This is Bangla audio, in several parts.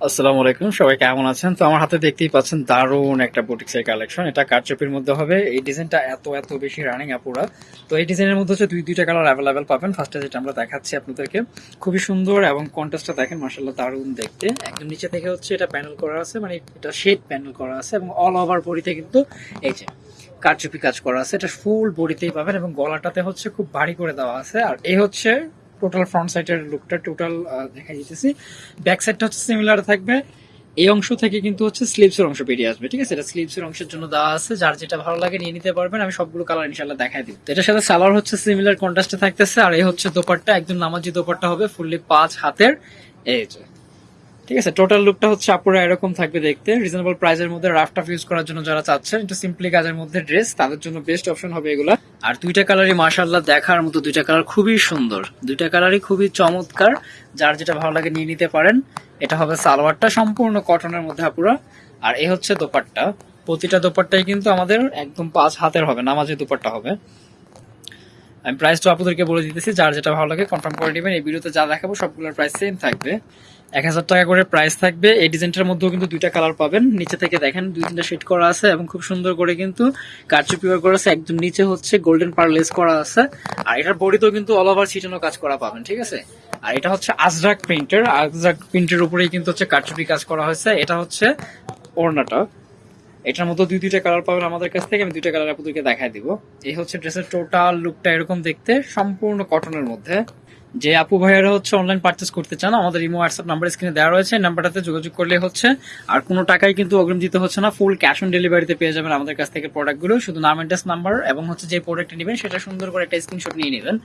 আসসালামু আলাইকুম, সবাই কেমন আছেন? তো আমার হাতে দেখতেই পাচ্ছেন দারুণ একটা বুটিক্সের কালেকশন। এটা কারচুপির মধ্যে হবে। এই ডিজাইনটা এত এত বেশি রানিং আপুরা। তো এই ডিজাইনের মধ্যে হচ্ছে দুইটা কালার অ্যাভেলেবেল পাবেন। ফার্স্টে যেটা আমরা দেখাচ্ছি আপনাদেরকে, খুবই সুন্দর এবং কন্ট্রাস্টটা দেখেন মাশাআল্লাহ দারুণ দেখতে। একদম নিচে থেকে হচ্ছে এটা প্যানেল করা আছে, মানে এটা শেড প্যানেল করা আছে এবং অল ওভার বডিতে কিন্তু এই যে কারচুপি কাজ করা আছে। এটা ফুল বডিতেই পাবেন এবং গলাটাতে হচ্ছে খুব ভারী করে দেওয়া আছে। আর এই হচ্ছে টোটাল ফ্রন্ট সাইডের লুকটা টোটাল দেখা দিতেছি। ব্যাক সাইডটা হচ্ছে সিমিলার থাকবে। এই অংশ থেকে কিন্তু হচ্ছে স্লিভস এর অংশ বেরিয়ে আসবে, ঠিক আছে? এটা স্লিভস এর অংশের জন্য দেওয়া আছে, যার যেটা ভালো লাগে নিয়ে নিতে পারবেন। আমি সবগুলো কালার ইনশাআল্লাহ দেখাই দিব। তো এটার সাথে সালোয়ার হচ্ছে সিমিলার কন্ট্রাস্টে থাকতেছে। আর এই হচ্ছে দোপাট্টা, একদম নামাজি দোপাট্টা হবে, ফুললি 5 হাতের। এই যে ঠিক আছে, টোটাল লুকটা হচ্ছে আপুরা এরকম থাকবে দেখতে। রিজনেবল প্রাইসের মধ্যে রাফ টাফ ইউজ করার জন্য যারা চাচ্ছেন একটু সিম্পলি কাজের মধ্যে ড্রেস, তাদের জন্য বেস্ট অপশন হবে এগুলা। আর দুইটা কালারই মাশাআল্লাহ দেখার মতো, দুইটা কালার খুবই সুন্দর, দুইটা কালারই খুবই চমৎকার। যার যেটা ভালো লাগে নিয়ে নিতে পারেন। এটা হবে সালোয়ারটা, সম্পূর্ণ কটনের মধ্যে আপুরা। আর এই হচ্ছে দোপাট্টা। প্রতিটা দোপাট্টাই কিন্তু আমাদের একদম 5 হাতের হবে, নামাজি দোপাট্টা হবে। আমি প্রাইসটা আপনাদেরকে বলে দিতেছি, যার যেটা ভালো লাগে কনফার্ম করে নেবেন। এই ভিডিওতে যা দেখাবো সবগুলোর প্রাইস সেম থাকবে, 1000 টাকা করে প্রাইস থাকবে। এই ডিজাইনটার মধ্যেও কিন্তু দুইটা কালার পাবেন। নিচে থেকে দেখেন 2-3টা শেড করা আছে এবং খুব সুন্দর করে কিন্তু কারচুপি ওয়ার্ক করা আছে। একদম নিচে হচ্ছে গোল্ডেন পার্লেস করা আছে। আর এটার বডিতেও কিন্তু অল ওভার ছিটানো কাজ করা পাবেন, ঠিক আছে? আর এটা হচ্ছে আজরাক প্রিন্টের, আজরাক প্রিন্টের উপরেই কিন্তু হচ্ছে কারচুপি কাজ করা হয়েছে। এটা হচ্ছে ওড়নাটা। এটার মধ্যে দুইটা কালার পাবেন আমাদের কাছ থেকে। আমি দুইটা কালার আপনাদেরকে দেখাই দিব। এই হচ্ছে ড্রেসের টোটাল লুকটা এরকম দেখতে, সম্পূর্ণ কটনের মধ্যে। যে আপু ভাইয়ারা হচ্ছে অনলাইন পারচেস করতে চান, আমাদের ইমো হোয়াটসঅ্যাপ নাম্বার স্ক্রিনে দেওয়া রয়েছে, নাম্বারটাতে যোগাযোগ করলে হচ্ছে। আর কোনো টাকাই কিন্তু অগ্রিম দিতে হচ্ছে না, ফুল ক্যাশ অন ডেলিভারিতে পেয়ে যাবেন আমাদের কাছ থেকে প্রোডাক্টগুলো। শুধু নাম অ্যাড্রেস নাম্বার এবং হচ্ছে যে প্রোডাক্টটা নেবেন সেটা সুন্দর করে একটা স্ক্রিনশট নিয়ে নেবেন,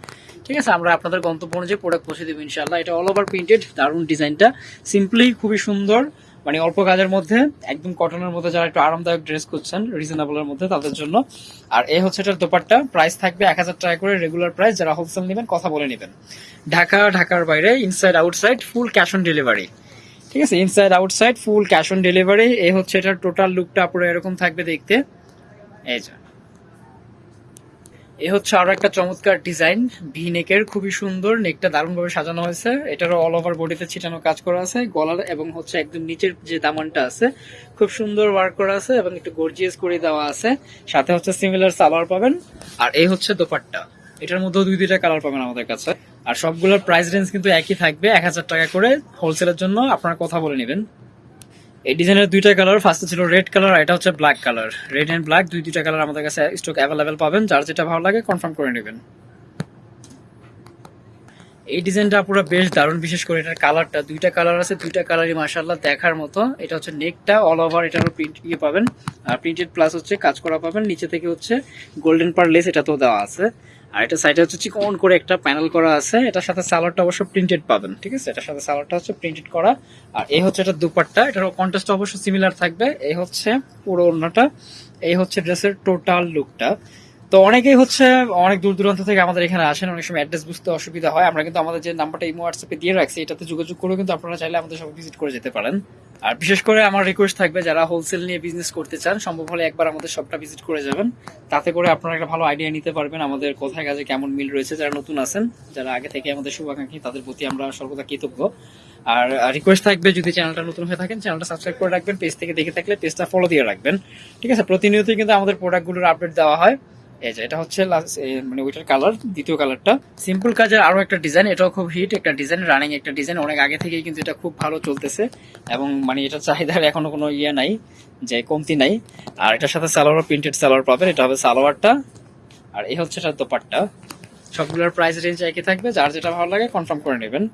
ঠিক আছে? আমরা আপনাদের গন্তব্য অনুযায়ী প্রোডাক্ট পৌঁছে দেবো ইনশাআল্লাহ। এটা অল ওভার প্রিন্টেড, দারুণ ডিজাইনটা, সিম্পলি খুবই সুন্দর, মানে অল্প কাজের মধ্যে একদম কটনের মধ্যে যারা একটু আরামদায়ক ড্রেস করছেন রিজনেবলের মধ্যে তাদের জন্য। আর এই হচ্ছে এটার দোপাট্টা, প্রাইস থাকবে 1000 টাকা করে রেগুলার প্রাইস। যারা হোলসেল নেবেন কথা বলে নেবেন। ঢাকার বাইরে inside outside full cash on delivery, ঠিক আছে? Inside outside full cash on delivery. এই হচ্ছে এটার টোটাল লুকটা পুরো এরকম থাকবে দেখতে। এই যে এ হচ্ছে আরো একটা চমৎকার ডিজাইন, ভি নেকের, খুবই সুন্দর। নেকটা দারুণ ভাবে সাজানো হয়েছে। এটারও অল ওভার বডিতে ছিটানো কাজ করা আছে। গলার এবং হচ্ছে একদম নিচের যে দামানটা আছে খুব সুন্দর ওয়ার্ক করা আছে এবং একটু গর্জিয়াস করে দেওয়া আছে। সাথে হচ্ছে সিমিলার সালোয়ার পাবেন। আর এই হচ্ছে দোপাট্টা। এটার মধ্যেও দুইটা কালার পাবেন আমাদের কাছে। আর সবগুলোর প্রাইস রেঞ্জ কিন্তু একই থাকবে, 1000 টাকা করে। হোলসেলের জন্য আপনারা কথা বলে নেবেন। এই ডিজাইনের দুইটা কালার, ফার্স্টে ছিল রেড কালার, এটা হচ্ছে black colour. Red and black দুইটা কালার আমাদের কাছে স্টক অ্যাভেলেবেল পাবেন। যার যেটা ভালো লাগে কনফার্ম করে নেবেন। এই ডিজাইনটা পুরো বেশ দারুণ, বিশেষ করে এটার কালারটা, দুইটা কালার আছে, দুইটা কালারই মাশাআল্লাহ দেখার মতো। এটা হচ্ছে নেকটা, অল ওভার এটারও প্রিন্ট পাবেন, আর প্রিন্টেড প্লাস হচ্ছে কাজ করা পাবেন। নিচে থেকে হচ্ছে গোল্ডেন পার লেস এটা তো দেওয়া আছে। আর এটা সাইডে হচ্ছে চিকন করে একটা প্যানেল করা আছে। এটার সাথে সালোয়ারটা অবশ্য প্রিন্টেড পাবেন, ঠিক আছে? এটার সাথে সালোয়ারটা হচ্ছে প্রিন্টেড করা। আর এই হচ্ছে এটা দুপাট্টা, এটার কন্ট্রাস্ট অবশ্য সিমিলার থাকবে। এই হচ্ছে পুরো ওড়নাটা। এই হচ্ছে ড্রেসের টোটাল লুকটা। তো অনেকেই হচ্ছে অনেক দূর দূরান্ত থেকে আমাদের এখানে আসেন, অনেক সময় অ্যাড্রেস বুঝতে অসুবিধা হয়। আমরা কিন্তু আমাদের যে নাম্বারটা ইমো হোয়াটসঅ্যাপে দিয়ে রাখছি এটাতে যোগাযোগ করে কিন্তু আপনারা চাইলে আমাদের সব ভিজিট করে যেতে পারেন। আর বিশেষ করে আমার রিকোয়েস্ট থাকবে, যারা হোলসেল নিয়ে বিজনেস করতে চান সম্ভব হলে একবার আমাদের শপটা ভিজিট করে যাবেন। তাতে করে আপনারা একটা ভালো আইডিয়া নিতে পারবেন আমাদের কোথায় কাজে কেমন মিল রয়েছে। যারা নতুন আছেন, যারা আগে থেকে আমাদের শুভাকাঙ্ক্ষী, তাদের প্রতি আমরা সর্বদা কৃতজ্ঞ। আর রিকোয়েস্ট থাকবে, যদি চ্যানেলটা নতুন হয়ে থাকেন চ্যানেলটা সাবস্ক্রাইব করে রাখবেন, পেজ থেকে দেখে থাকলে পেজটা ফলো দিয়ে রাখবেন, ঠিক আছে? প্রতিনিয়তই কিন্তু আমাদের প্রোডাক্টগুলোর আপডেট দেওয়া হয়। এই যে এটা হচ্ছে মানে ওইটার কালার, দ্বিতীয় কালারটা সিম্পল কাজের আরো একটা ডিজাইন। এটাও খুব হিট একটা ডিজাইন, রানিং একটা ডিজাইন, অনেক আগে থেকেই কিন্তু এটা খুব ভালো চলতেছে এবং মানে এটা চাহিদার এখনো কোনো ইয়ে নাই, যে কমতি নাই। আর এটার সাথে সালোয়ার, প্রিন্টেড সালোয়ার পাবেন। এটা হবে সালোয়ারটা। আর এই হচ্ছে এটা দোপাট্টা। সবগুলোর প্রাইস রেঞ্জ একই থাকবে, যার যেটা ভালো লাগে কনফার্ম করে নেবেন।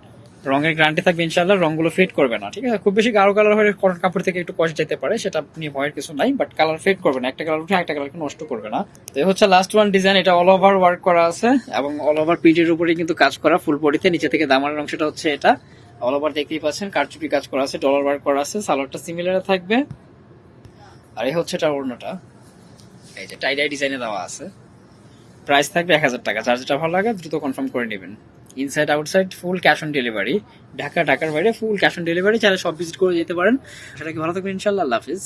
রঙের গ্যারান্টি থাকবে ইনশাআল্লাহ, রঙগুলো ফেড করবে না, ঠিক আছে? খুব বেশি গাঢ় কালার হলে কটন কাপড় থেকে একটু কষ্ট যেতে পারে, সেটা নিয়ে ভয়ের কিছু নাই, বাট কালার ফেড করবে না, একটা কালার উঠে একটা কালারকে নষ্ট করবে না। তো এই হচ্ছে লাস্ট ওয়ান ডিজাইন। এটা অল ওভার ওয়ার্ক করা আছে এবং অল ওভার প্রিন্টের উপরে কিন্তু কাজ করা ফুল বডিতে। নিচে থেকে দামানের অংশটা হচ্ছে এটা অল ওভার দেখতেই পাচ্ছেন, কারচুপি কাজ করা আছে, ডলার ওয়ার্ক করা আছে। সালোয়ারটা সিমিলার থাকবে। আর এই হচ্ছে এটা ওড়নাটা, এই যে টাই ডাই ডিজাইনে দেওয়া আছে। প্রাইস থাকবে 1000 টাকা। যার যেটা ভালো লাগে দ্রুত কনফার্ম করে নেবেন। Inside outside full cash on delivery. ঢাকার বাইরে ফুল ক্যাশ অন ডেলিভারি। চাইলে সব ভিজিট করে যেতে পারেন। সেটা কি ভালো থাকবে ইনশাল্লাহ। আল্লাহ হাফিজ।